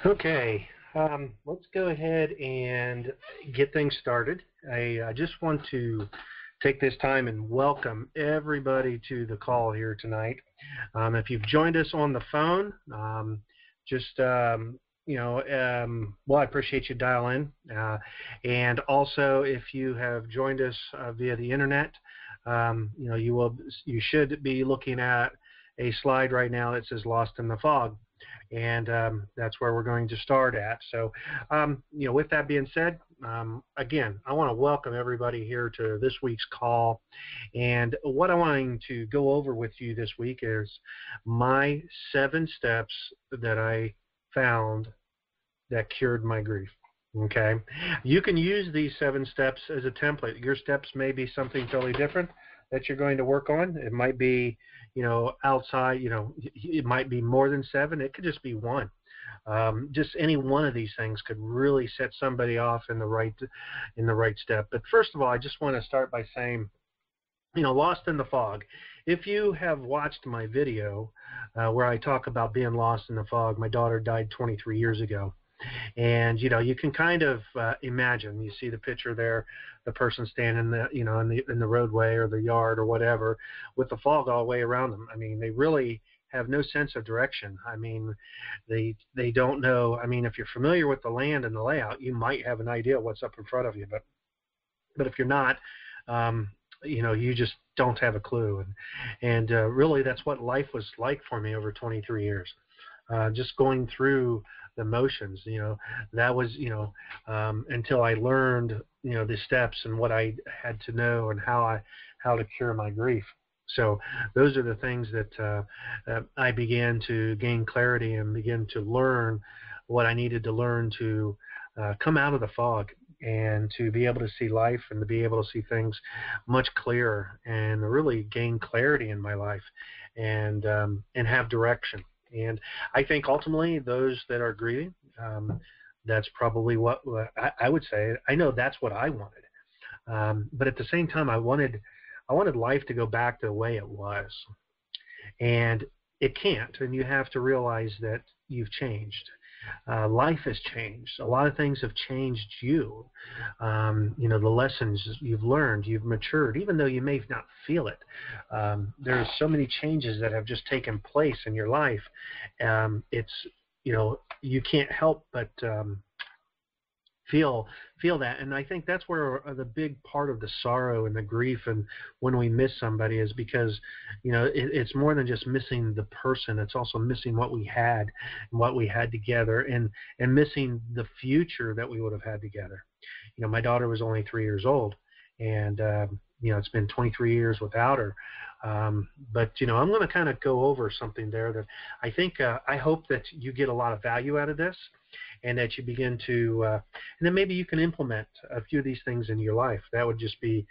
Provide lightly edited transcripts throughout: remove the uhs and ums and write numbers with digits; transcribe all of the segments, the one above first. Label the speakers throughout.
Speaker 1: Okay, let's go ahead and get things started. I just want to take this time and welcome everybody to the call here tonight. If you've joined us on the phone, just well, I appreciate you dialing. And also, if you have joined us via the internet, you should be looking at a slide right now that says "Lost in the Fog." And that's where we're going to start at. So, with that being said, again, I want to welcome everybody here to this week's call. And what I'm wanting to go over with you this week is my 7 steps that I found that cured my grief. Okay, you can use these 7 steps as a template. Your steps may be something totally different that you're going to work on. It might be, outside, it might be more than 7. It could just be 1. Just any one of these things could really set somebody off in the right step. But first of all, I just want to start by saying, lost in the fog. If you have watched my video where I talk about being lost in the fog, my daughter died 23 years ago. And you can kind of imagine. You see the picture there, the person standing in the roadway or the yard or whatever, with the fog all the way around them. I mean, they really have no sense of direction. I mean, they don't know. I mean, if you're familiar with the land and the layout, you might have an idea what's up in front of you, but if you're not, you just don't have a clue. And really, that's what life was like for me over 23 years. Just going through the motions, that was, until I learned, the steps and what I had to know and how to cure my grief. So those are the things that I began to gain clarity and begin to learn what I needed to learn to come out of the fog and to be able to see life and to be able to see things much clearer and really gain clarity in my life and have direction. And I think ultimately those that are grieving, that's probably what I would say. I know that's what I wanted. But at the same time, I wanted life to go back to the way it was. And it can't. And you have to realize that you've changed. Life has changed. A lot of things have changed you. The lessons you've learned, you've matured, even though you may not feel it. There's so many changes that have just taken place in your life. It's, you can't help but feel that. And I think that's where the big part of the sorrow and the grief and when we miss somebody is because, it's more than just missing the person. It's also missing what we had and what we had together and missing the future that we would have had together. My daughter was only 3 years old and, it's been 23 years without her. But I'm going to kind of go over something there that I think, I hope that you get a lot of value out of this. And that you begin to, and then maybe you can implement a few of these things in your life. That would just be,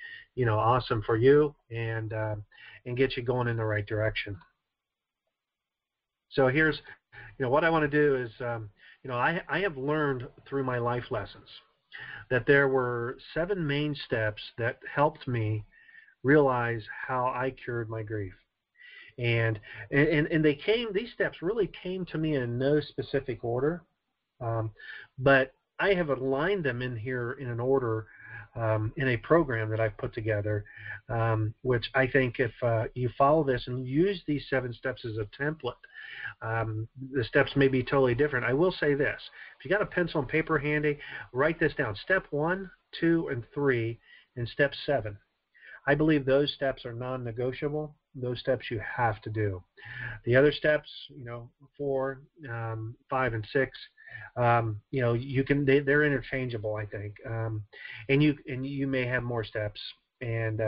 Speaker 1: awesome for you and get you going in the right direction. So here's, what I want to do is, I have learned through my life lessons that there were 7 main steps that helped me realize how I cured my grief. And these steps really came to me in no specific order. But I have aligned them in here in an order, in a program that I've put together, which I think if you follow this and use these 7 steps as a template, the steps may be totally different. I will say this. If you got a pencil and paper handy, write this down. Step 1, 2, and 3, and step 7. I believe those steps are non-negotiable. Those steps you have to do. The other steps, 4, 5, and 6, you can. They're interchangeable, I think. And you may have more steps, and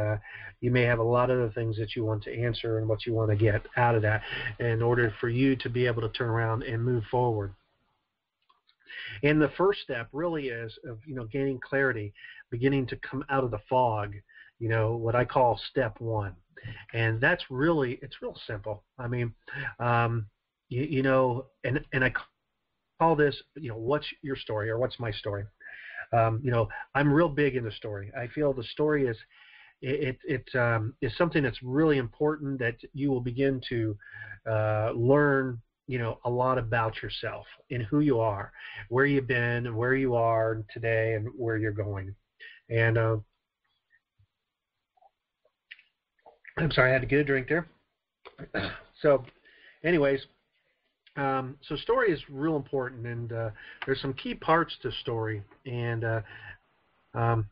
Speaker 1: you may have a lot of other things that you want to answer and what you want to get out of that in order for you to be able to turn around and move forward. And the first step really is of gaining clarity, beginning to come out of the fog. What I call step 1. And that's really, it's real simple. I mean, and I call this, what's your story or what's my story? I'm real big into story. I feel the story is, is something that's really important that you will begin to learn, a lot about yourself and who you are, where you've been, and where you are today, and where you're going. And I'm sorry, I had to get a drink there. So, anyways, so story is real important, and there's some key parts to story. And well,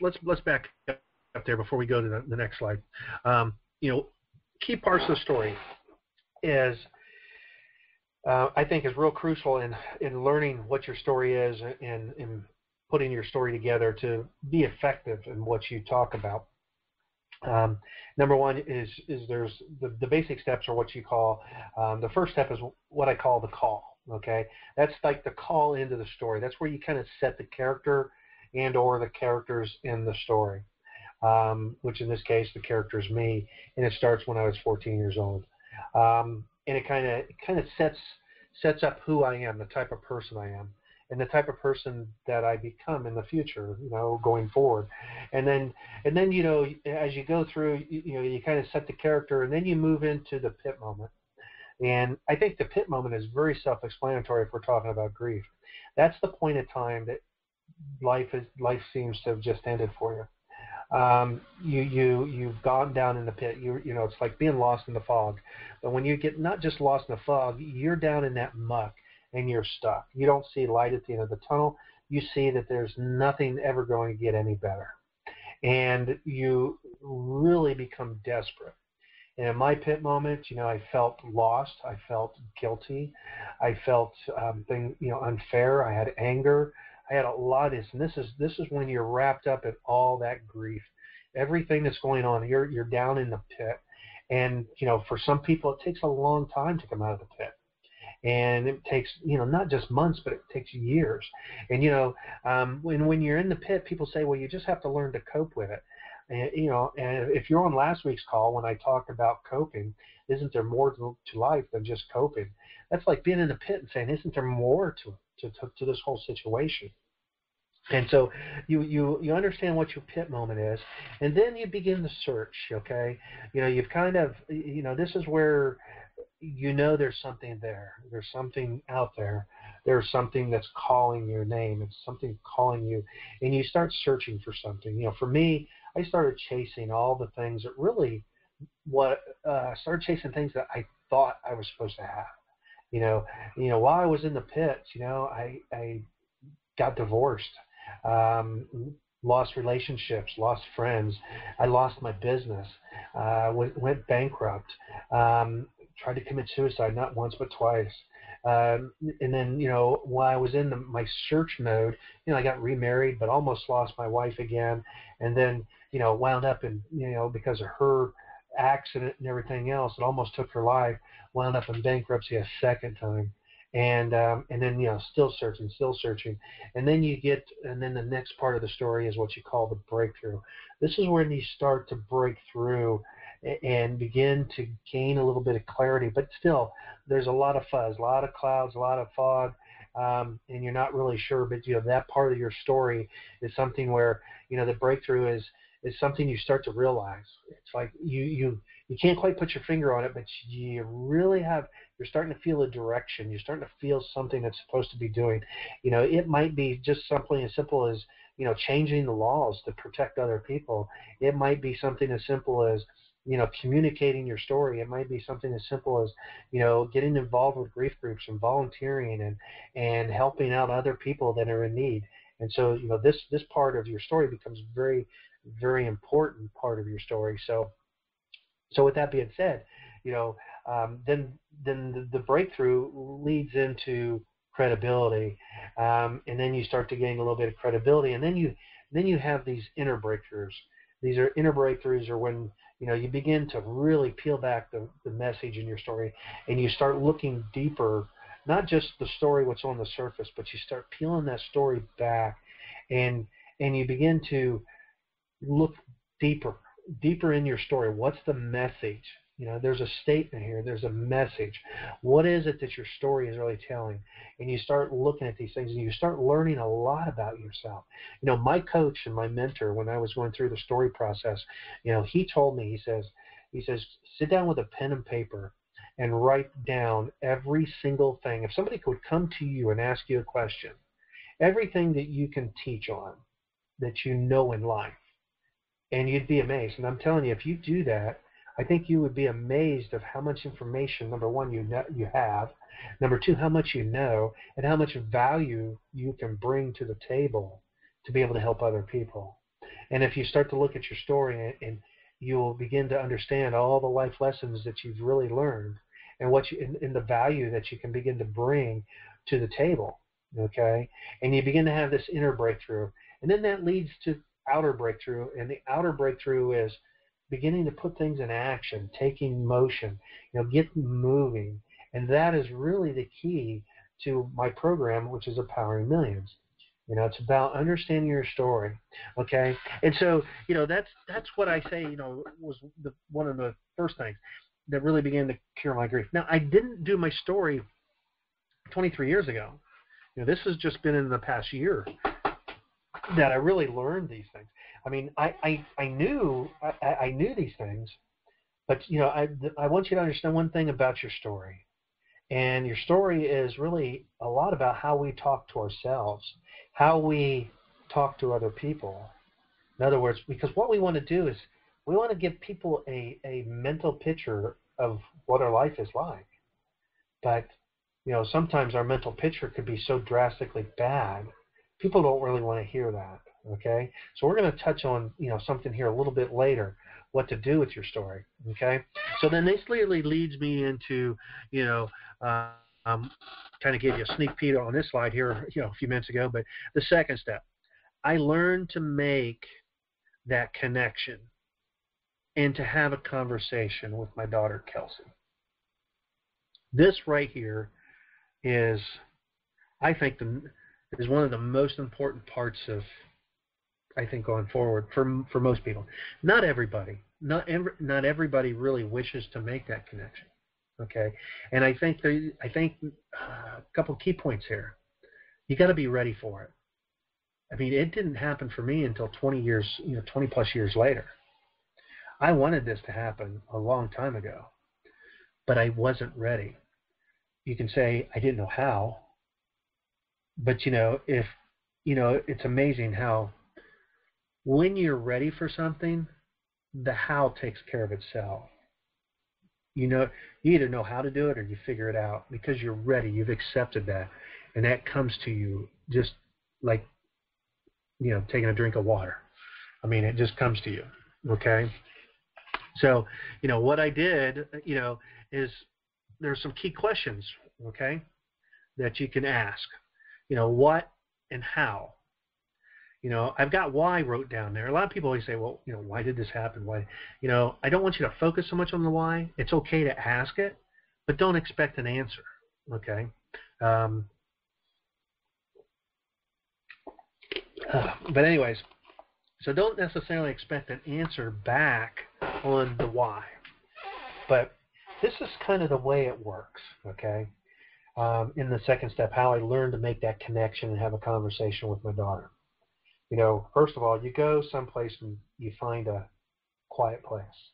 Speaker 1: let's back up there before we go to the next slide. Key parts of the story is I think is real crucial in learning what your story is and in putting your story together to be effective in what you talk about. Number one is there's the basic steps are what you call the first step is what I call the call. Okay, that's like the call into the story. That's where you kind of set the character and or the characters in the story, which in this case the character is me, and it starts when I was 14 years old, and it kind of sets up who I am, the type of person I am, and the type of person that I become in the future, going forward. And then as you go through, you kind of set the character, and then you move into the pit moment. And I think the pit moment is very self-explanatory if we're talking about grief. That's the point of time that life seems to have just ended for you. You've gone down in the pit. It's like being lost in the fog. But when you get not just lost in the fog, you're down in that muck and you're stuck. You don't see light at the end of the tunnel. You see that there's nothing ever going to get any better, and you really become desperate. And in my pit moment, I felt lost. I felt guilty. I felt unfair. I had anger. I had a lot of this, and this is when you're wrapped up in all that grief, everything that's going on. You're down in the pit, and for some people it takes a long time to come out of the pit, and it takes not just months, but it takes years. And when you're in the pit, people say, well, you just have to learn to cope with it. And if you're on last week's call when I talked about coping, isn't there more to life than just coping? That's like being in the pit and saying, isn't there more to this whole situation? And so you understand what your pit moment is, and then you begin the search. Okay, you've kind of this is where there's something there. There's something out there. There's something that's calling your name. It's something calling you, and you start searching for something. For me, I started chasing all the things that really started chasing things that I thought I was supposed to have. While I was in the pits, I got divorced, lost relationships, lost friends. I lost my business, went bankrupt, tried to commit suicide not once but twice. And then, while I was in my search mode, I got remarried, but almost lost my wife again. And then, wound up in, because of her accident and everything else, it almost took her life, wound up in bankruptcy a second time. And then, still searching. And then the next part of the story is what you call the breakthrough. This is when you start to break through and begin to gain a little bit of clarity, but still there's a lot of fuzz, a lot of clouds, a lot of fog, and you're not really sure. But that part of your story is something where the breakthrough is something you start to realize. It's like you can't quite put your finger on it, but you're starting to feel a direction. You're starting to feel something that's supposed to be doing. It might be just something as simple as changing the laws to protect other people. It might be something as simple as communicating your story. It might be something as simple as, getting involved with grief groups and volunteering and helping out other people that are in need. And so, this part of your story becomes very, very important part of your story. So with that being said, then the breakthrough leads into credibility, and then you start to gain a little bit of credibility, and then you have these inner breakthroughs. These are inner breakthroughs, are when you begin to really peel back the message in your story, and you start looking deeper, not just the story what's on the surface, but you start peeling that story back, and you begin to look deeper in your story. What's the message? There's a statement here. There's a message. What is it that your story is really telling? And you start looking at these things, and you start learning a lot about yourself. My coach and my mentor, when I was going through the story process, he told me, he says, sit down with a pen and paper, and write down every single thing. If somebody could come to you and ask you a question, everything that you can teach on, that you know in life, and you'd be amazed. And I'm telling you, if you do that, I think you would be amazed of how much information, number one, you have, number two, how much you know, and how much value you can bring to the table to be able to help other people. And if you start to look at your story, and you'll begin to understand all the life lessons that you've really learned, and what you, and the value that you can begin to bring to the table. Okay, and you begin to have this inner breakthrough, and then that leads to outer breakthrough, and the outer breakthrough is beginning to put things in action, taking motion, get moving, and that is really the key to my program, which is Empowering Millions. It's about understanding your story, okay? And so, that's what I say, was one of the first things that really began to cure my grief. Now, I didn't do my story 23 years ago. This has just been in the past year that I really learned these things. I mean, I knew these things, but I want you to understand one thing about your story, and your story is really a lot about how we talk to ourselves, how we talk to other people. In other words, because what we want to do is we want to give people a mental picture of what our life is like, but sometimes our mental picture could be so drastically bad, people don't really want to hear that. Okay, so we're going to touch on something here a little bit later, what to do with your story. Okay, so then this really leads me into kind of gave you a sneak peek on this slide here a few minutes ago, but the second step, I learned to make that connection and to have a conversation with my daughter Kelsey. This right here is, I think, is one of the most important parts of, I think, going forward for most people. Not everybody really wishes to make that connection. Okay, and I think a couple key points here. You got to be ready for it. I mean, it didn't happen for me until 20 plus years later. I wanted this to happen a long time ago, but I wasn't ready. You can say I didn't know how, but it's amazing how when you're ready for something, the how takes care of itself. You either know how to do it or you figure it out because you're ready. You've accepted that, and that comes to you just like taking a drink of water. I mean, it just comes to you. Okay. So what I did is there's some key questions, okay, that you can ask. What and how. I've got why wrote down there. A lot of people always say, well, why did this happen? Why? I don't want you to focus so much on the why. It's okay to ask it, but don't expect an answer, okay? But anyways, so don't necessarily expect an answer back on the why. But this is kind of the way it works, okay? In the second step, how I learned to make that connection and have a conversation with my daughter. First of all, you go someplace and you find a quiet place,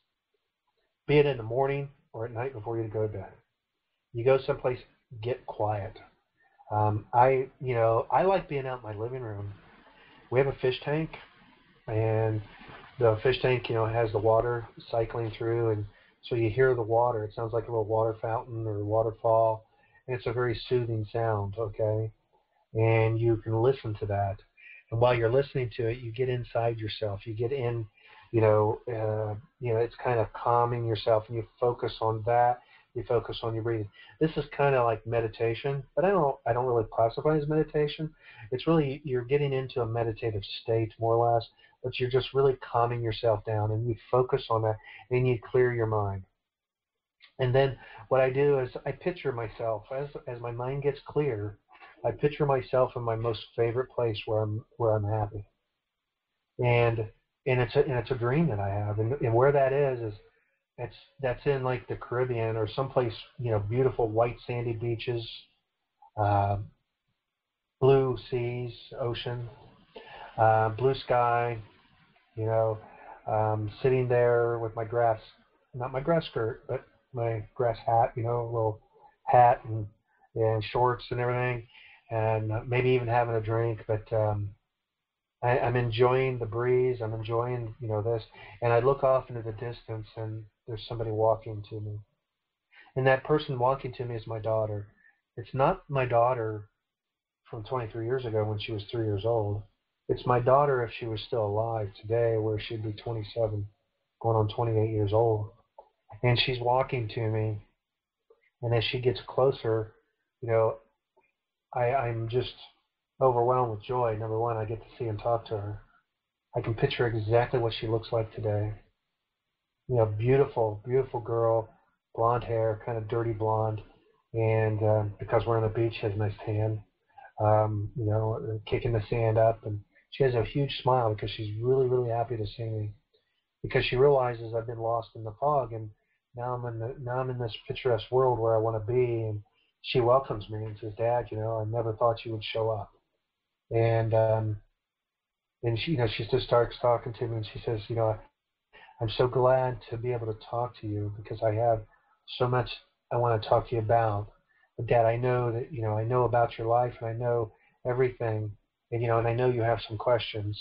Speaker 1: be it in the morning or at night before you go to bed. You go someplace, get quiet. I like being out in my living room. We have a fish tank, and the fish tank, has the water cycling through, and so you hear the water. It sounds like a little water fountain or waterfall, and it's a very soothing sound, okay? And you can listen to that. And while you're listening to it, you get inside yourself. You get in, it's kind of calming yourself, and you focus on that. You focus on your breathing. This is kind of like meditation, but I don't really classify it as meditation. It's really, you're getting into a meditative state, more or less, but you're just really calming yourself down, and you focus on that, and you clear your mind. And then what I do is I picture myself as my mind gets clear. I picture myself in my most favorite place where I'm happy, and it's a dream that I have, and where that is that's in like the Caribbean or someplace, beautiful white sandy beaches, blue seas, ocean, blue sky, sitting there with my not my grass skirt, but my grass hat, little hat and shorts and everything, and maybe even having a drink. But I'm enjoying the breeze. I'm enjoying, this. And I look off into the distance, and there's somebody walking to me. And that person walking to me is my daughter. It's not my daughter from 23 years ago when she was 3 years old. It's my daughter if she was still alive today, where she'd be 27, going on 28 years old. And she's walking to me, and as she gets closer, you know, I'm just overwhelmed with joy. Number one, I get to see and talk to her. I can picture exactly what she looks like today. Beautiful, beautiful girl, blonde hair, kind of dirty blonde, and because we're on the beach, she has a nice tan. Kicking the sand up, and she has a huge smile because she's really, really happy to see me. Because she realizes I've been lost in the fog, and now I'm in this picturesque world where I want to be, and she welcomes me and says, "Dad, I never thought you would show up." And she just starts talking to me, and she says, "I'm so glad to be able to talk to you because I have so much I want to talk to you about. But Dad, I know that I know about your life, and I know everything, and I know you have some questions,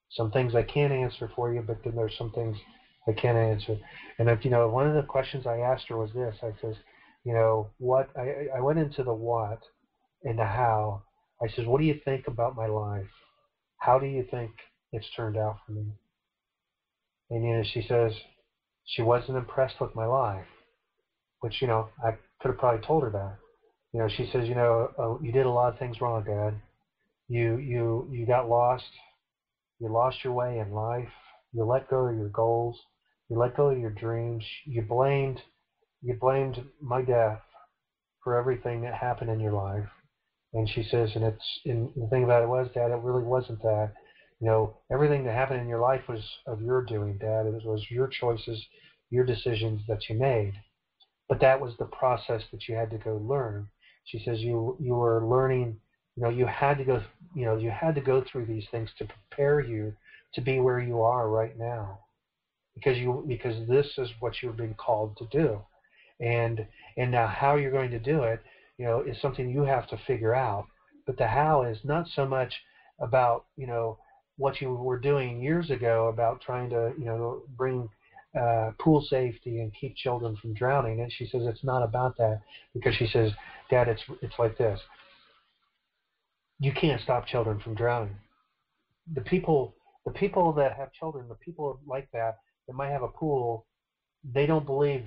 Speaker 1: some things I can't answer for you, but then there's some things I can answer." And if one of the questions I asked her was this. I says, what I went into the what and the how. I says, what do you think about my life? How do you think it's turned out for me? And she says she wasn't impressed with my life, which I could have probably told her that. She says, you did a lot of things wrong, Dad. You got lost. You lost your way in life. You let go of your goals. You let go of your dreams. You blamed my death for everything that happened in your life. And she says, and the thing about it was, Dad, it really wasn't that. Everything that happened in your life was of your doing, Dad. It was your choices, your decisions that you made. But that was the process that you had to go learn. She says you were learning. You had to go. You had to go through these things to prepare you to be where you are right now, because this is what you've been called to do, and now how you're going to do it, is something you have to figure out. But the how is not so much about what you were doing years ago about trying to bring pool safety and keep children from drowning. And she says it's not about that, because she says, Dad, it's like this. You can't stop children from drowning. The people that have children, the people like that might have a pool, they don't believe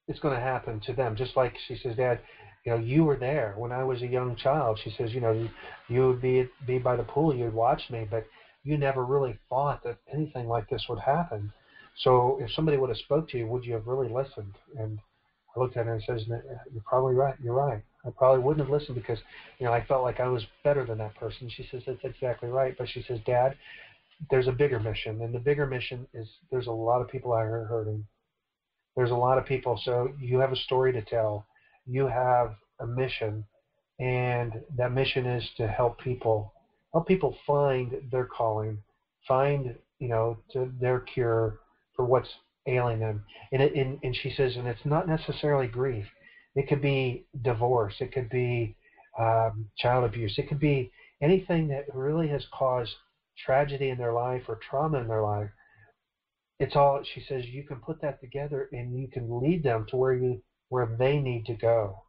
Speaker 1: it's going to happen to them. Just like she says, Dad, you were there when I was a young child. She says, you would be by the pool, you'd watch me, but you never really thought that anything like this would happen. So if somebody would have spoke to you, would you have really listened? And I looked at her and says, you're probably right. You're right. I probably wouldn't have listened because, I felt like I was better than that person. She says, that's exactly right. But she says, Dad, there's a bigger mission. And the bigger mission is there's a lot of people out here hurting. There's a lot of people. So you have a story to tell. You have a mission. And that mission is to help people find their calling, find, their cure for what's ailing them. And she says, and it's not necessarily grief. It could be divorce. It could be child abuse. It could be anything that really has caused tragedy in their life or trauma in their life. It's all, she says, you can put that together and you can lead them to where they need to go.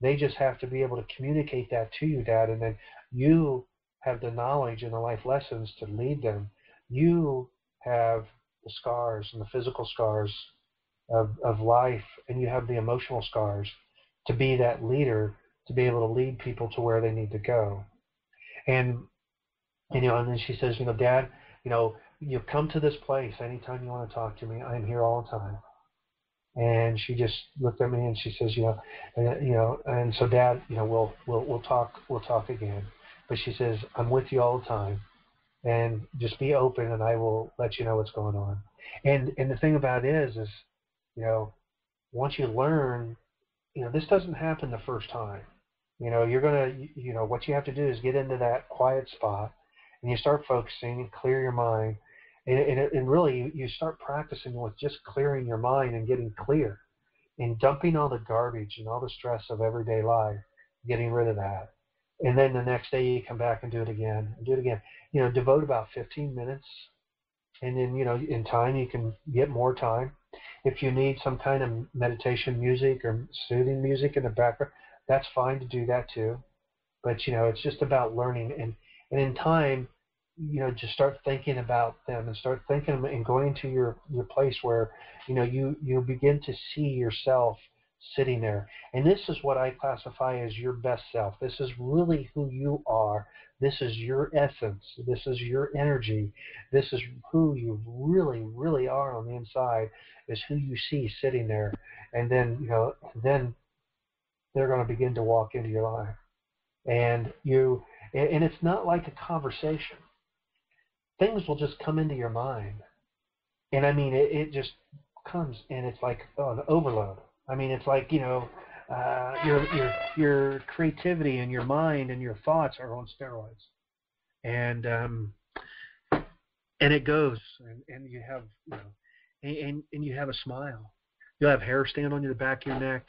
Speaker 1: They just have to be able to communicate that to you, Dad, and then you have the knowledge and the life lessons to lead them. You have the scars and the physical scars of life, and you have the emotional scars to be that leader, to be able to lead people to where they need to go. And and then she says, Dad, you come to this place anytime you want to talk to me. I'm here all the time. And she just looked at me and she says, and so Dad, we'll talk again. But she says, I'm with you all the time, and just be open, and I will let you know what's going on. And the thing about it is, once you learn, this doesn't happen the first time. You're gonna, what you have to do is get into that quiet spot, and you start focusing and clear your mind. And really, you start practicing with just clearing your mind and getting clear. and dumping all the garbage and all the stress of everyday life, getting rid of that. And then the next day you come back and do it again, and do it again. Devote about 15 minutes, and then, in time you can get more time. If you need some kind of meditation music or soothing music in the background, that's fine to do that too. But it's just about learning, and in time, just start thinking about them, and start thinking and going to your place where you begin to see yourself sitting there. And this is what I classify as your best self. This is really who you are. This is your essence. This is your energy. This is who you really, really are on the inside, is who you see sitting there. And then they're going to begin to walk into your life. And it's not like a conversation. Things will just come into your mind. And I mean, it just comes, and it's like an overload. I mean, it's like, your creativity and your mind and your thoughts are on steroids. And it goes, and you have, and you have a smile. You'll have hair stand on the back of your neck.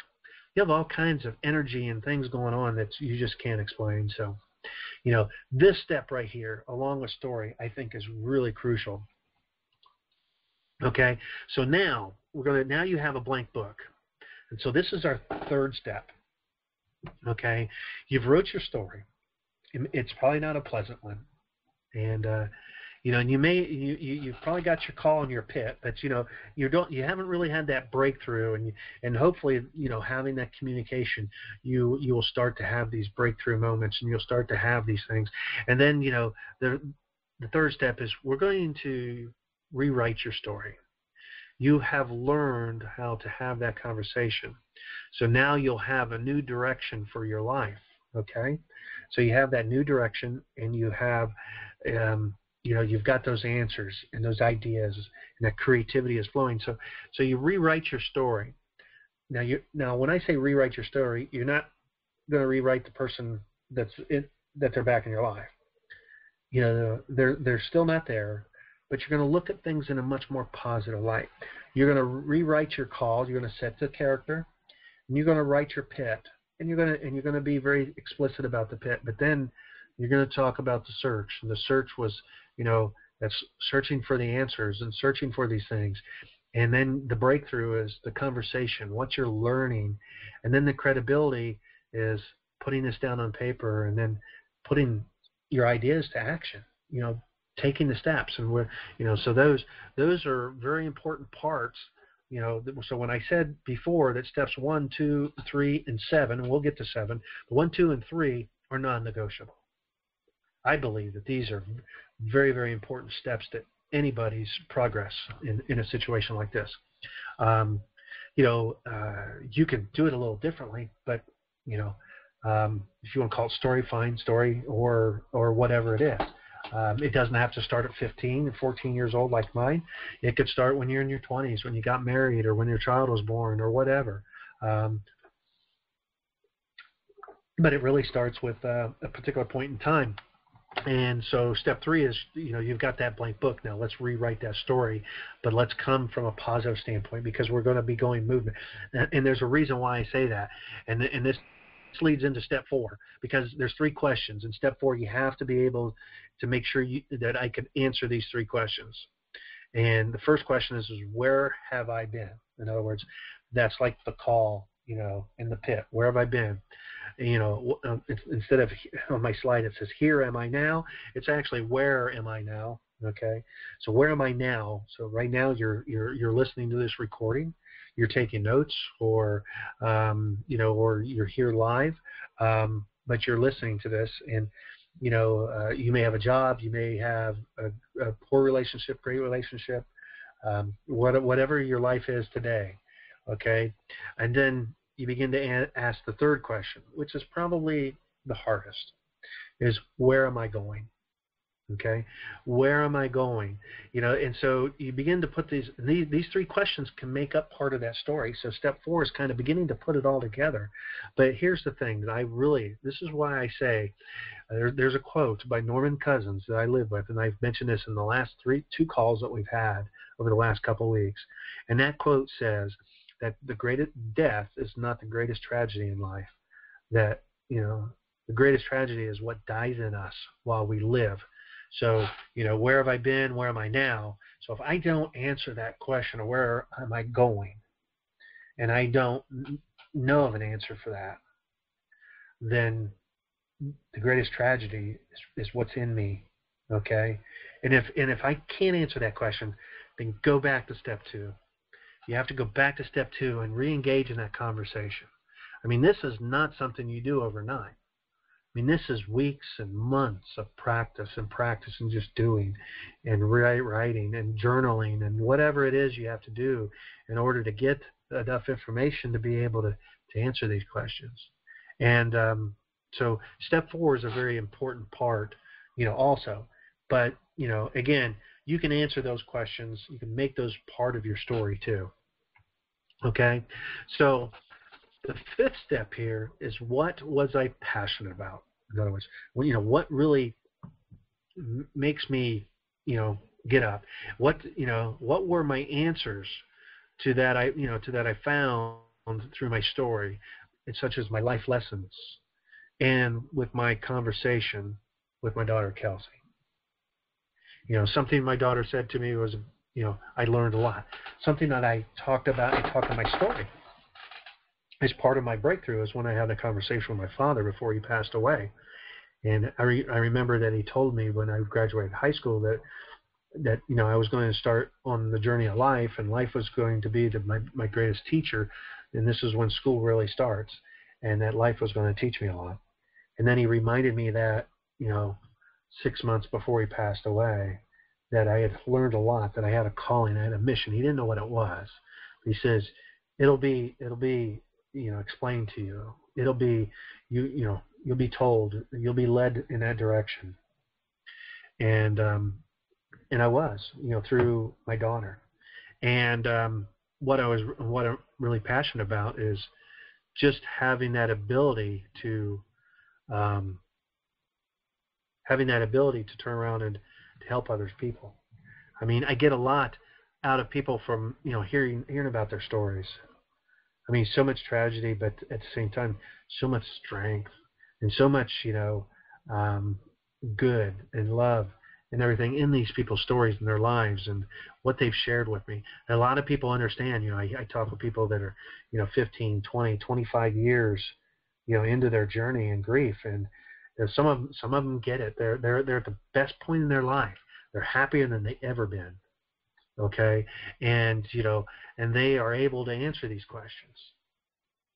Speaker 1: You have all kinds of energy and things going on that you just can't explain. So, this step right here, along with story, I think is really crucial. Okay, so now now you have a blank book, and so this is our third step. Okay, you've wrote your story. It's probably not a pleasant one, and and you've probably got your call in your pit, but you haven't really had that breakthrough, and hopefully having that communication, you will start to have these breakthrough moments, and you'll start to have these things. And then the third step is we're going to rewrite your story. You have learned how to have that conversation, so now you'll have a new direction for your life. Okay, so you have that new direction, and you have you've got those answers and those ideas, and that creativity is flowing. So you rewrite your story. Now when I say rewrite your story, you're not going to rewrite the person that they're back in your life. They're still not there, but you're going to look at things in a much more positive light. You're going to rewrite your call. You're going to set the character, and you're going to write your pit, and you're going to be very explicit about the pit. But then you're going to talk about the search, and the search was, that's searching for the answers and searching for these things. And then the breakthrough is the conversation, what you're learning. And then the credibility is putting this down on paper, and then putting your ideas to action, taking the steps. And so those are very important parts. So when I said before that steps 1, 2, 3, and 7, and we'll get to 7, 1, 2, and 3 are non-negotiable. I believe that these are very, very important steps to anybody's progress in a situation like this. You can do it a little differently, but if you want to call it story, fine, story, or whatever it is. It doesn't have to start at 15 or 14 years old like mine. It could start when you're in your 20s, when you got married, or when your child was born, or whatever. But it really starts with a particular point in time. And so step 3 is, you've got that blank book. Now let's rewrite that story, but let's come from a positive standpoint, because we're going to be going movement. And there's a reason why I say that. And this leads into step 4, because there's 3 questions. In step 4, you have to be able to make sure that I can answer these 3 questions. And the first question is where have I been? In other words, that's like the call, in the pit. Where have I been? Instead of on my slide it says here am I now, it's actually where am I now. Okay, so where am I now? So right now you're listening to this recording, you're taking notes, or or you're here live, but you're listening to this, and you may have a job, you may have a poor relationship, great relationship, whatever your life is today. Okay, and then you begin to ask the third question, which is probably the hardest, is where am I going? Okay, where am I going? And so you begin to put these 3 questions can make up part of that story. So step 4 is kind of beginning to put it all together. But here's the thing that this is why I say, there's a quote by Norman Cousins that I live with, and I've mentioned this in the last 2 calls that we've had over the last couple of weeks. And that quote says, that the greatest death is not the greatest tragedy in life. That, the greatest tragedy is what dies in us while we live. So, where have I been? Where am I now? So if I don't answer that question of where am I going, and I don't know of an answer for that, then the greatest tragedy is what's in me. Okay? And if I can't answer that question, then go back to step 2. You have to go back to step 2 and re-engage in that conversation. I mean, this is not something you do overnight. I mean, this is weeks and months of practice and just doing and writing and journaling and whatever it is you have to do in order to get enough information to be able to answer these questions. And so step 4 is a very important part, also. But, again, you can answer those questions. You can make those part of your story too. Okay? So the 5th step here is, what was I passionate about? In other words, what really makes me, get up? What were my answers to that I found through my story, such as my life lessons and with my conversation with my daughter Kelsey. Something my daughter said to me was, I learned a lot. Something that I talked about in my story as part of my breakthrough is when I had a conversation with my father before he passed away. And I remember that he told me when I graduated high school that I was going to start on the journey of life, and life was going to be my greatest teacher, and this is when school really starts, and that life was going to teach me a lot. And then he reminded me that, 6 months before he passed away, that I had learned a lot, that I had a calling, I had a mission. He didn't know what it was. He says, it'll be explained to you. It'll be, you'll be told, you'll be led in that direction. And I was, through my daughter. And what I'm really passionate about is just having that ability to turn around and to help others people. I mean, I get a lot out of people from, hearing about their stories. I mean, so much tragedy, but at the same time, so much strength and so much, good and love and everything in these people's stories and their lives and what they've shared with me. And a lot of people understand, I talk with people that are, 15, 20, 25 years, into their journey and grief. And some of them get it. They're at the best point in their life. They're happier than they've ever been. Okay. And, and they are able to answer these questions.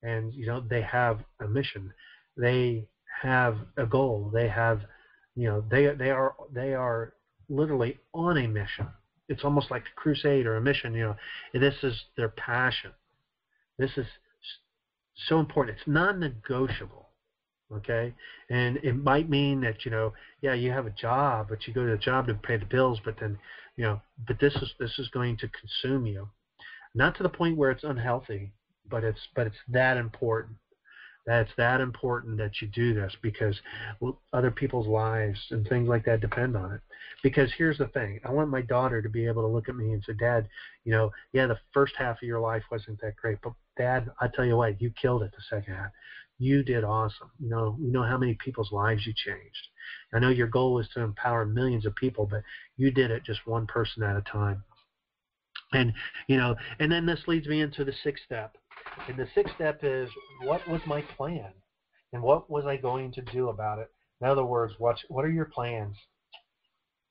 Speaker 1: And, they have a mission. They have a goal. They have, they are literally on a mission. It's almost like a crusade or a mission, This is their passion. This is so important. It's non-negotiable. Okay. And it might mean that, you have a job, but you go to the job to pay the bills, but then, but this is going to consume you. Not to the point where it's unhealthy, but it's that important. That's that important that you do this because other people's lives and things like that depend on it. Because here's the thing. I want my daughter to be able to look at me and say, Dad, the first half of your life wasn't that great, but Dad, I tell you what, you killed it the second half. You did awesome. You know how many people's lives you changed. I know your goal is to empower millions of people, but you did it just one person at a time. And, and then this leads me into the 6th step. And the 6th step is, what was my plan? And what was I going to do about it? In other words, what are your plans?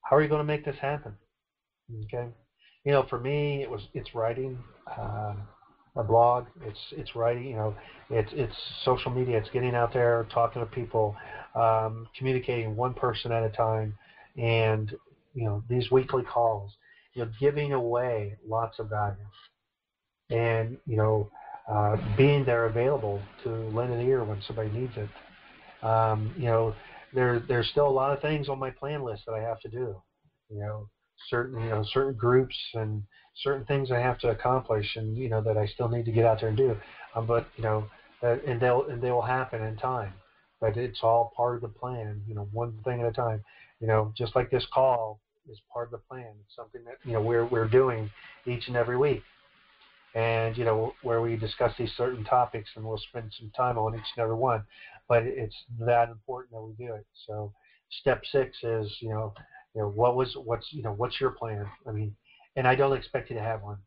Speaker 1: How are you going to make this happen? Okay. For me, it's writing a blog. It's writing, it's social media. It's getting out there, talking to people, communicating one person at a time. And, these weekly calls, giving away lots of value. And, being there available to lend an ear when somebody needs it. There's still a lot of things on my plan list that I have to do. Certain groups and certain things I have to accomplish, and that I still need to get out there and do. But and they will happen in time. But it's all part of the plan. One thing at a time. Just like this call is part of the plan. It's something that we're doing each and every week. and where we discuss these certain topics, and we'll spend some time on each and every one. But it's that important that we do it. So step 6 is what's your plan? I mean, and I don't expect you to have one.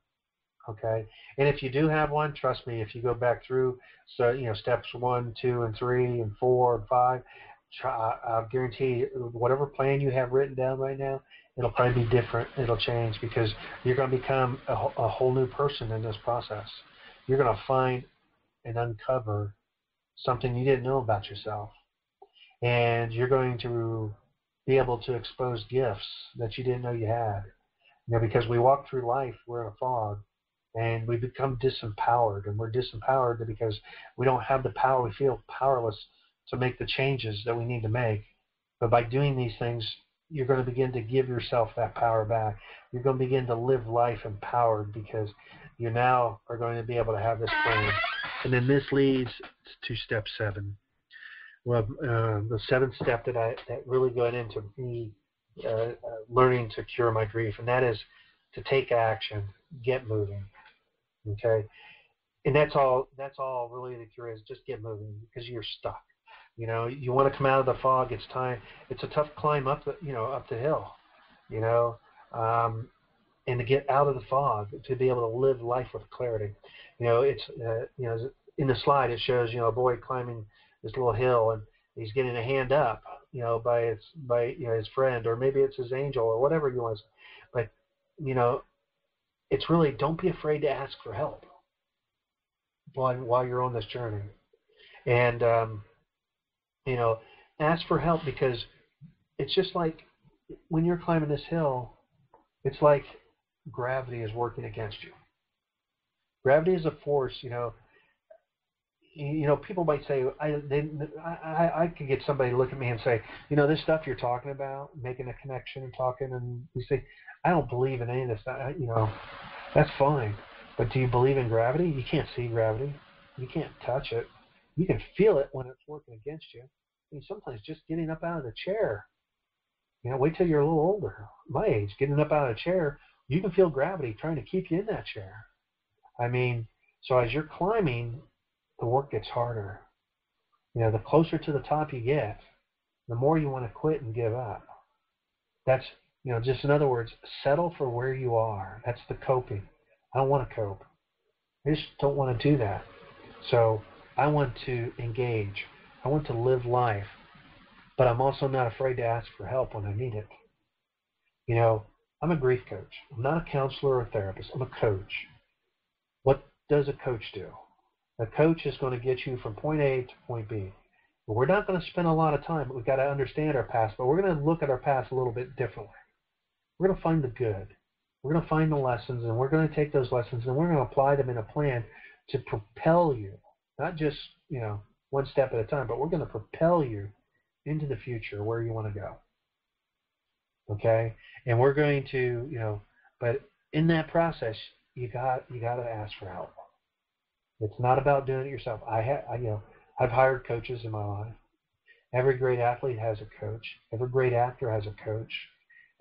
Speaker 1: Okay, and if you do have one, trust me, if you go back through, so steps 1, 2, and 3, and 4, and 5, I'll guarantee you, whatever plan you have written down right now, it'll probably be different. It'll change because you're going to become a whole new person in this process. You're going to find and uncover something you didn't know about yourself, and you're going to be able to expose gifts that you didn't know you had. Because we walk through life, we're in a fog, and we become disempowered, and we're disempowered because we don't have the power. We feel powerless to make the changes that we need to make. But by doing these things, you're going to begin to give yourself that power back. You're going to begin to live life empowered because you now are going to be able to have this plan. And then this leads to step 7. Well, the 7th step that really got into me learning to cure my grief, and that is to take action, get moving. Okay, and that's all really the cure is, just get moving because you're stuck. You want to come out of the fog. It's time. It's a tough climb up the hill. And to get out of the fog, to be able to live life with clarity. It's in the slide it shows a boy climbing this little hill, and he's getting a hand up, by his friend, or maybe it's his angel, or whatever you want to say. But it's really, don't be afraid to ask for help while you're on this journey, and ask for help, because it's just like when you're climbing this hill, it's like gravity is working against you. Gravity is a force. People might say, I could get somebody to look at me and say, this stuff you're talking about, making a connection and talking, and we say, I don't believe in any of this. That's fine. But do you believe in gravity? You can't see gravity. You can't touch it. You can feel it when it's working against you. I mean, sometimes just getting up out of the chair, wait till you're a little older, my age, getting up out of the chair, you can feel gravity trying to keep you in that chair. I mean, so as you're climbing, the work gets harder. The closer to the top you get, the more you want to quit and give up. That's, just in other words, settle for where you are. That's the coping. I don't want to cope. I just don't want to do that. So I want to engage. I want to live life. But I'm also not afraid to ask for help when I need it. I'm a grief coach. I'm not a counselor or a therapist. I'm a coach. What does a coach do? A coach is going to get you from point A to point B. But we're not going to spend a lot of time. We've got to understand our past, but we're going to look at our past a little bit differently. We're going to find the good. We're going to find the lessons, and we're going to take those lessons, and we're going to apply them in a plan to propel you, not just, one step at a time, but we're going to propel you into the future where you want to go. Okay? And we're going to, but in that process, you got to ask for help. It's not about doing it yourself. I've hired coaches in my life. Every great athlete has a coach. Every great actor has a coach.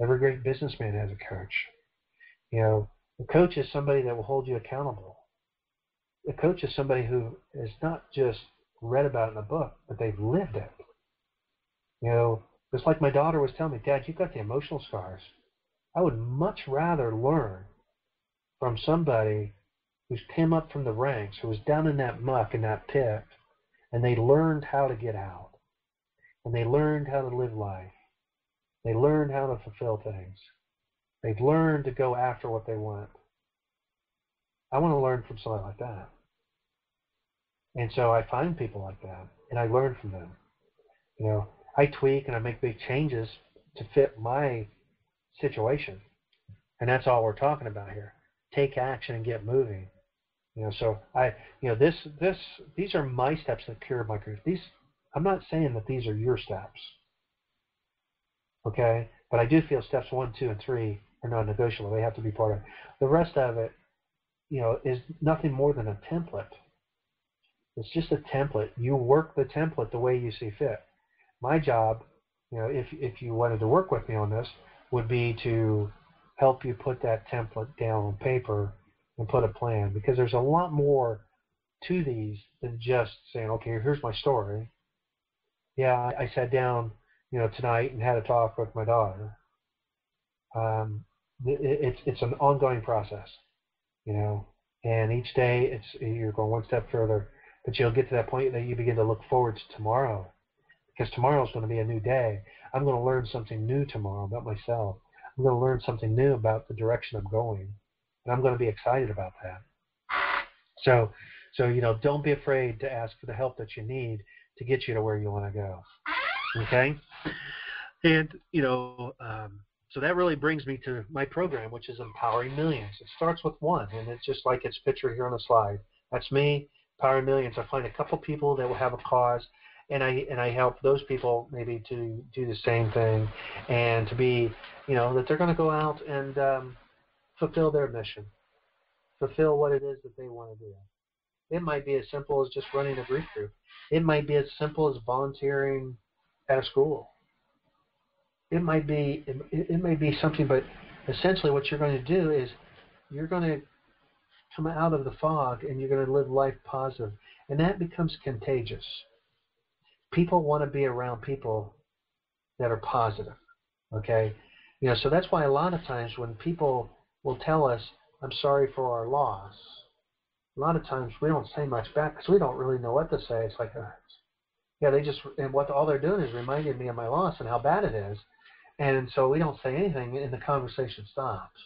Speaker 1: Every great businessman has a coach. A coach is somebody that will hold you accountable. A coach is somebody who has not just read about it in a book, but they've lived it. Just like my daughter was telling me, Dad, you've got the emotional scars. I would much rather learn from somebody who's came up from the ranks, who was down in that muck, in that pit, and they learned how to get out. And they learned how to live life. They learned how to fulfill things. They've learned to go after what they want. I want to learn from somebody like that. And so I find people like that, and I learn from them. I tweak and I make big changes to fit my situation. And that's all we're talking about here. Take action and get moving. So these are my steps that cure my grief. I'm not saying that these are your steps. Okay? But I do feel steps 1, 2, and 3 are non-negotiable. They have to be part of it. The rest of it, is nothing more than a template. It's just a template. You work the template the way you see fit. My job, if you wanted to work with me on this, would be to help you put that template down on paper and put a plan, because there's a lot more to these than just saying, okay, here's my story. Yeah, I sat down, tonight and had a talk with my daughter. It's an ongoing process, and each day you're going one step further, but you'll get to that point that you begin to look forward to tomorrow, because tomorrow is going to be a new day. I'm going to learn something new tomorrow about myself. I'm going to learn something new about the direction I'm going, and I'm going to be excited about that. So don't be afraid to ask for the help that you need to get you to where you want to go. Okay? And, so that really brings me to my program, which is Empowering Millions. It starts with one, and it's just like it's pictured here on the slide. That's me, Empowering Millions. I find a couple people that will have a cause, and I help those people maybe to do the same thing, and to be, that they're going to go out and fulfill their mission, fulfill what it is that they want to do. It might be as simple as just running a grief group. It might be as simple as volunteering at a school. It might be something, but essentially what you're going to do is you're going to come out of the fog and you're going to live life positive, and that becomes contagious. People want to be around people that are positive, okay? So that's why a lot of times when people will tell us, I'm sorry for our loss, a lot of times we don't say much back because we don't really know what to say. It's like, all they're doing is reminding me of my loss and how bad it is. And so we don't say anything, and the conversation stops.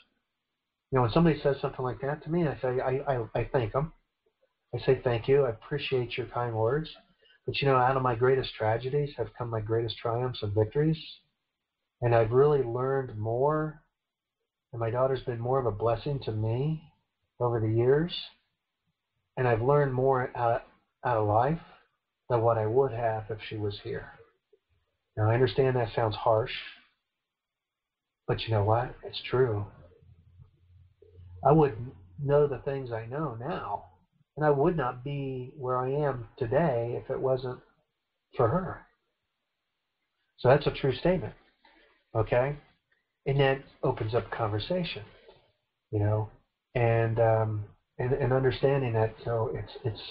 Speaker 1: When somebody says something like that to me, I say, I thank them. I say, thank you. I appreciate your kind words. But, out of my greatest tragedies have come my greatest triumphs and victories. And I've really learned more. And my daughter's been more of a blessing to me over the years. And I've learned more out of life than what I would have if she was here. Now, I understand that sounds harsh. But you know what? It's true. I wouldn't know the things I know now, and I would not be where I am today if it wasn't for her. So that's a true statement, okay? And that opens up conversation, and understanding that. So it's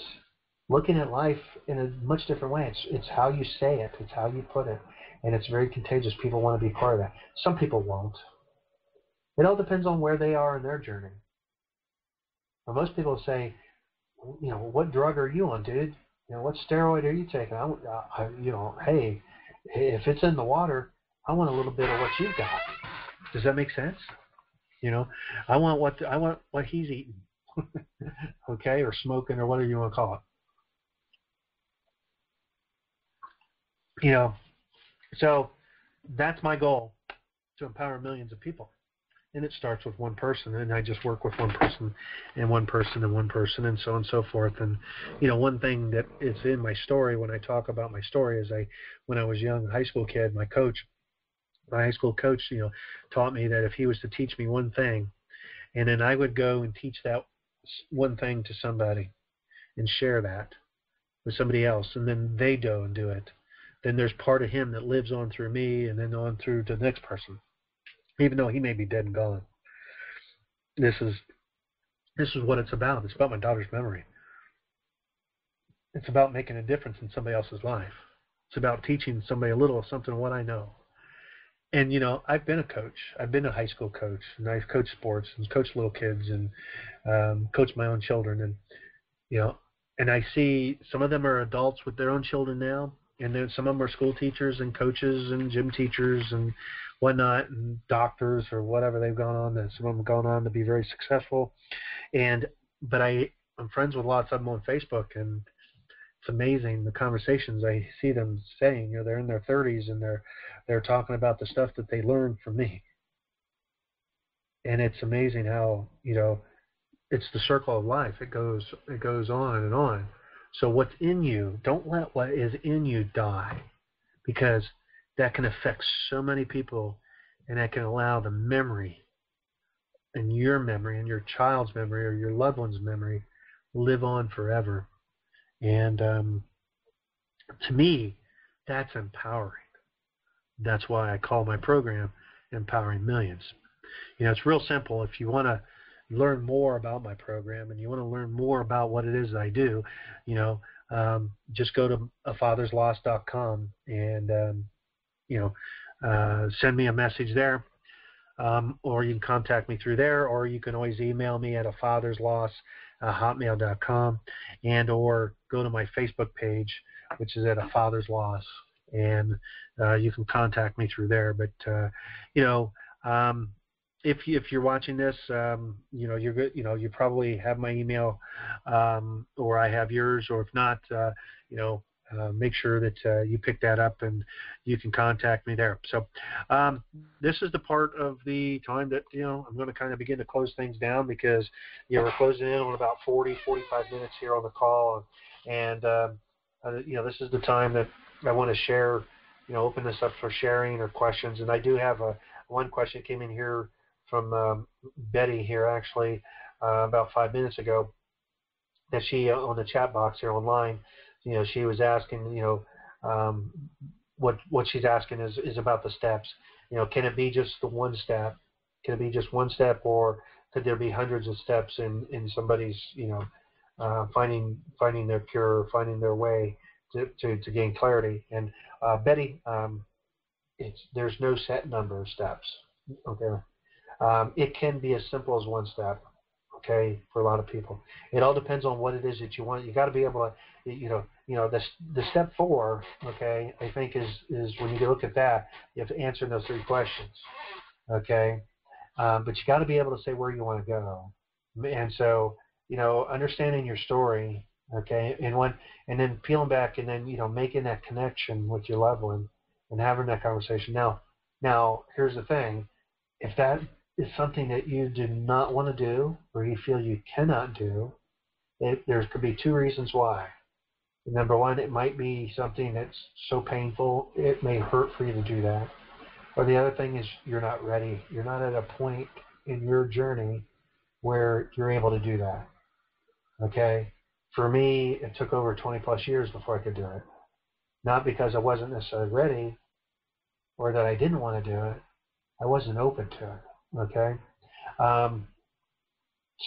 Speaker 1: looking at life in a much different way. It's how you say it. It's how you put it. And it's very contagious. People want to be part of that. Some people won't. It all depends on where they are in their journey. Well, most people say, what drug are you on, dude? What steroid are you taking? Hey, if it's in the water, I want a little bit of what you've got. Does that make sense? I want what he's eating, okay, or smoking, or whatever you want to call it. So that's my goal, to empower millions of people. And it starts with one person, and I just work with one person and one person and one person, and so on and so forth. And, one thing that is in my story when I talk about my story is when I was young, high school kid, my high school coach, taught me that if he was to teach me one thing, and then I would go and teach that one thing to somebody and share that with somebody else, and then they go and do it, then there's part of him that lives on through me and then on through to the next person, even though he may be dead and gone. This is what it's about. It's about my daughter's memory. It's about making a difference in somebody else's life. It's about teaching somebody a little of something of what I know. And, I've been a coach. I've been a high school coach, and I've coached sports and coached little kids and coached my own children. And, and I see some of them are adults with their own children now. And then some of them are school teachers and coaches and gym teachers and whatnot, and doctors or whatever they've gone on. And some of them have gone on to be very successful. But I'm friends with lots of them on Facebook, and it's amazing the conversations I see them saying. They're in their 30s and they're talking about the stuff that they learned from me. And it's amazing how it's the circle of life. It goes on and on. So what's in you, don't let what is in you die, because that can affect so many people, and that can allow the memory and your child's memory or your loved one's memory live on forever. And to me, that's empowering. That's why I call my program Empowering Millions. It's real simple. If you want to learn more about my program and you want to learn more about what it is that I do, just go to afathersloss.com and send me a message there. Or you can contact me through there, or you can always email me at afathersloss@hotmail.com, and or go to my Facebook page, which is at A Father's Loss, and you can contact me through there. But if you're watching this, you're good. You probably have my email, or I have yours, or if not, make sure that you pick that up and you can contact me there. So this is the part of the time that I'm going to kind of begin to close things down, because we're closing in on about 45 minutes here on the call, and this is the time that I want to share, open this up for sharing or questions. And I do have one question that came in here from Betty here, actually, about 5 minutes ago, that she on the chat box here online. She was asking, what she's asking is about the steps. Can it be just the one step? Can it be just one step, or could there be hundreds of steps in somebody's, finding their cure, finding their way to gain clarity? And Betty, there's no set number of steps. Okay, it can be as simple as one step. Okay, for a lot of people, it all depends on what it is that you want. You got to be able to, the step 4. Okay, I think is when you look at that, you have to answer those 3 questions. Okay, but you got to be able to say where you want to go, and so understanding your story. Okay, and then peeling back, and then making that connection with your loved one and having that conversation. Now here's the thing: if that is something that you do not want to do, or you feel you cannot do, there could be 2 reasons why. Number 1, it might be something that's so painful it may hurt for you to do that. Or the other thing is you're not ready. You're not at a point in your journey where you're able to do that. Okay? For me, it took over 20 plus years before I could do it. Not because I wasn't necessarily ready or that I didn't want to do it. I wasn't open to it. Okay?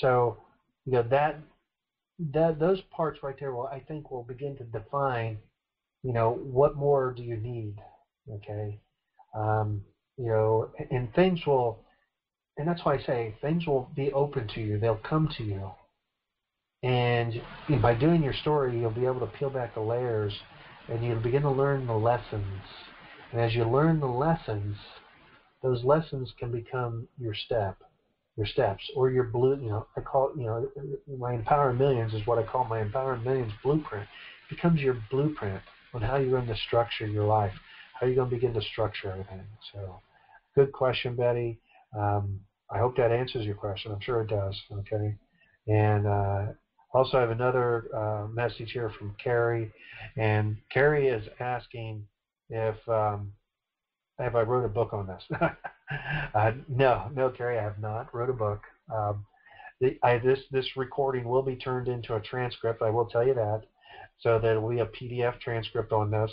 Speaker 1: So, those parts right there I think will begin to define, what more do you need? Okay? And things will, and that's why I say things will be open to you. They'll come to you. And by doing your story, you'll be able to peel back the layers, and you'll begin to learn the lessons. And as you learn the lessons, those lessons can become your steps, or your blue. I call it, my Empowering Millions is what I call my Empowering Millions blueprint. It becomes your blueprint on how you're going to structure your life, how you're going to begin to structure everything. So, good question, Betty. I hope that answers your question. I'm sure it does. Okay, and also I have another message here from Carrie, and Carrie is asking if have I wrote a book on this. No, Carrie, I have not wrote a book. This recording will be turned into a transcript. I will tell you that. So there will be a PDF transcript on this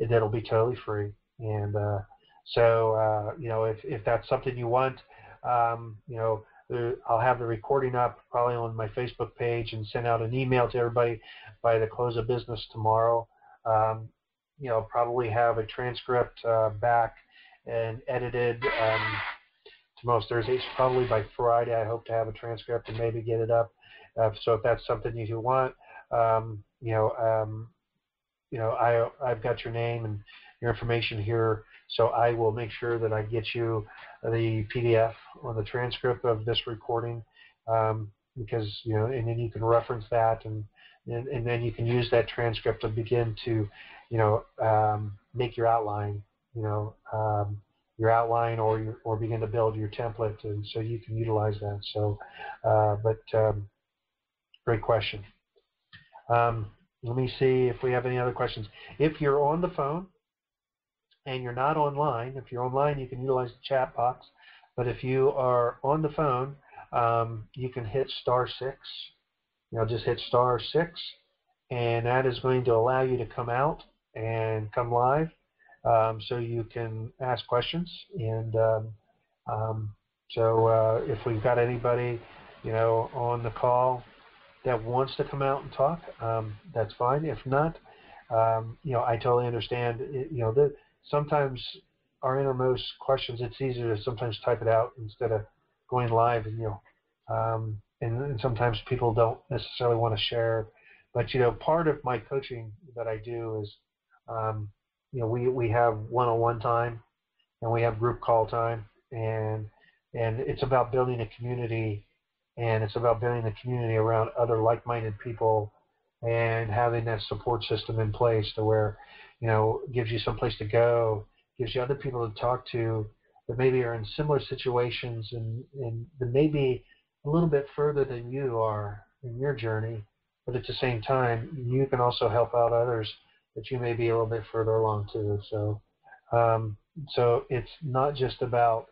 Speaker 1: that'll be totally free. And if that's something you want, I'll have the recording up probably on my Facebook page and send out an email to everybody by the close of business tomorrow. Probably have a transcript back and edited most Thursdays. Probably by Friday, I hope to have a transcript and maybe get it up. So if that's something you want, I've got your name and your information here, so I will make sure that I get you the PDF on the transcript of this recording, because and then you can reference that, and then you can use that transcript to begin to make your outline, or begin to build your template, and so you can utilize that. So, great question. Let me see if we have any other questions. If you're on the phone and you're not online, if you're online, you can utilize the chat box. But if you are on the phone, you can hit *6. Just hit *6, and that is going to allow you to come out and come live, so you can ask questions. And so if we've got anybody, on the call that wants to come out and talk, that's fine. If not, I totally understand. Sometimes our innermost questions, it's easier to sometimes type it out instead of going live, and sometimes people don't necessarily want to share. But part of my coaching that I do is, we have one-on-one time and we have group call time, and it's about building a community, and it's about building a community around other like-minded people and having that support system in place to where, gives you some place to go, gives you other people to talk to that maybe are in similar situations and that maybe a little bit further than you are in your journey, but at the same time, you can also help out others that you may be a little bit further along too. So it's not just about,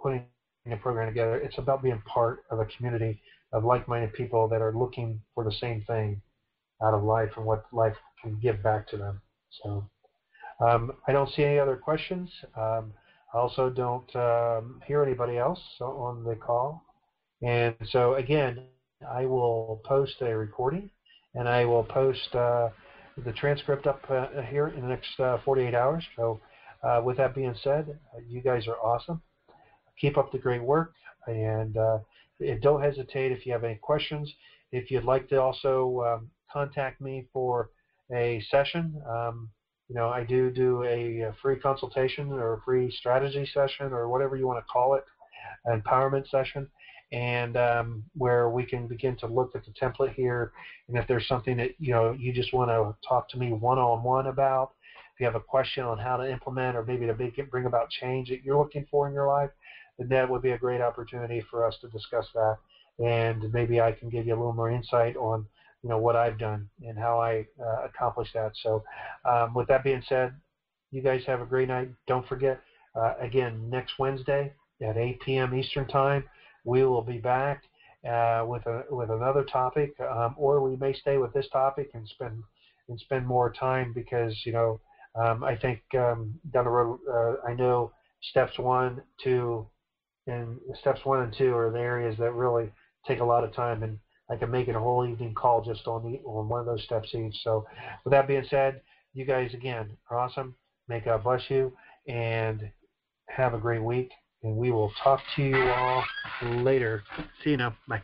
Speaker 1: putting a program together. It's about being part of a community of like-minded people that are looking for the same thing out of life and what life can give back to them. So I don't see any other questions. I also don't hear anybody else on the call. And so again, I will post a recording, and I will post the transcript up here in the next 48 hours. So with that being said, you guys are awesome. Keep up the great work, and don't hesitate if you have any questions. If you'd like to also contact me for a session, I do a free consultation or a free strategy session or whatever you want to call it, an empowerment session, and where we can begin to look at the template here. And if there's something that you just want to talk to me one-on-one about, if you have a question on how to implement or maybe to bring about change that you're looking for in your life, then that would be a great opportunity for us to discuss that. And maybe I can give you a little more insight on what I've done and how I accomplished that. So with that being said, you guys have a great night. Don't forget, again, next Wednesday at 8 p.m. Eastern Time, we will be back with another topic, or we may stay with this topic and spend more time because I think down the road, I know steps 1, 2, and steps 1 and 2 are the areas that really take a lot of time, and I can make it a whole evening call just on one of those steps each. So with that being said, you guys again are awesome. May God bless you, and have a great week. And we will talk to you all later. See you now. Bye.